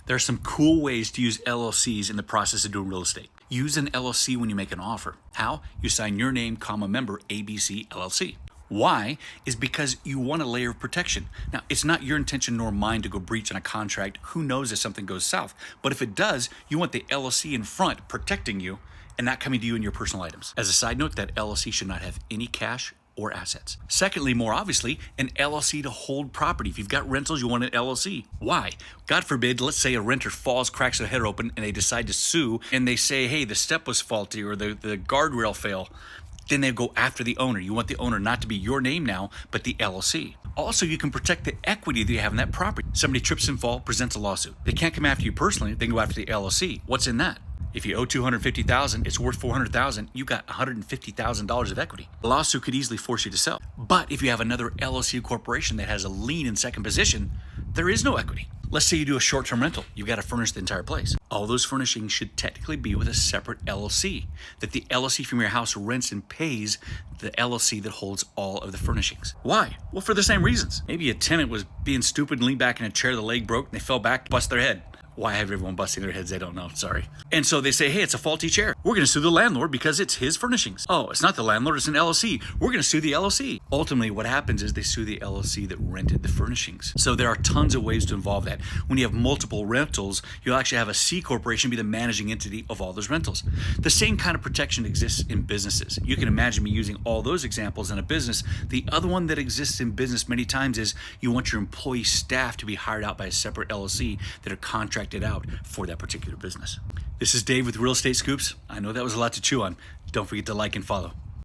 There are some cool ways to use LLCs in the process of doing real estate. Use an LLC when you make an offer. How? You sign your name, member ABC LLC. Why? Is because you want a layer of protection. Now, it's not your intention nor mine to go breach on a contract. Who knows if something goes south? But if it does, you want the LLC in front protecting you and not coming to you and your personal items. As a side note, that LLC should not have any cash or assets. Secondly, more obviously, an LLC to hold property. If you've got rentals, you want an LLC. Why? God forbid, let's say a renter falls, cracks their head open, and they decide to sue, and they say, hey, the step was faulty or the guardrail fell. Then they go after the owner. You want the owner not to be your name now, but the LLC. Also, you can protect the equity that you have in that property. Somebody trips and falls, presents a lawsuit. They can't come after you personally, they can go after the LLC. What's in that? If you owe $250,000, it's worth $400,000, you got $150,000 of equity. A lawsuit could easily force you to sell. But if you have another LLC corporation that has a lien in second position, there is no equity. Let's say you do a short-term rental. You've got to furnish the entire place. All those furnishings should technically be with a separate LLC, that the LLC from your house rents and pays the LLC that holds all of the furnishings. Why? Well, for the same reasons. Maybe a tenant was being stupid and leaned back in a chair, the leg broke, and they fell back, bust their head. Why have everyone busting their heads? I don't know. Sorry. And so they say, hey, it's a faulty chair. We're going to sue the landlord because it's his furnishings. Oh, it's not the landlord, it's an LLC. We're going to sue the LLC. Ultimately, what happens is they sue the LLC that rented the furnishings. So there are tons of ways to involve that. When you have multiple rentals, you'll actually have a C corporation be the managing entity of all those rentals. The same kind of protection exists in businesses. You can imagine me using all those examples in a business. The other one that exists in business many times is you want your employee staff to be hired out by a separate LLC that are contracted out for that particular business. This is Dave with Real Estate Scoops. I know that was a lot to chew on. Don't forget to like and follow.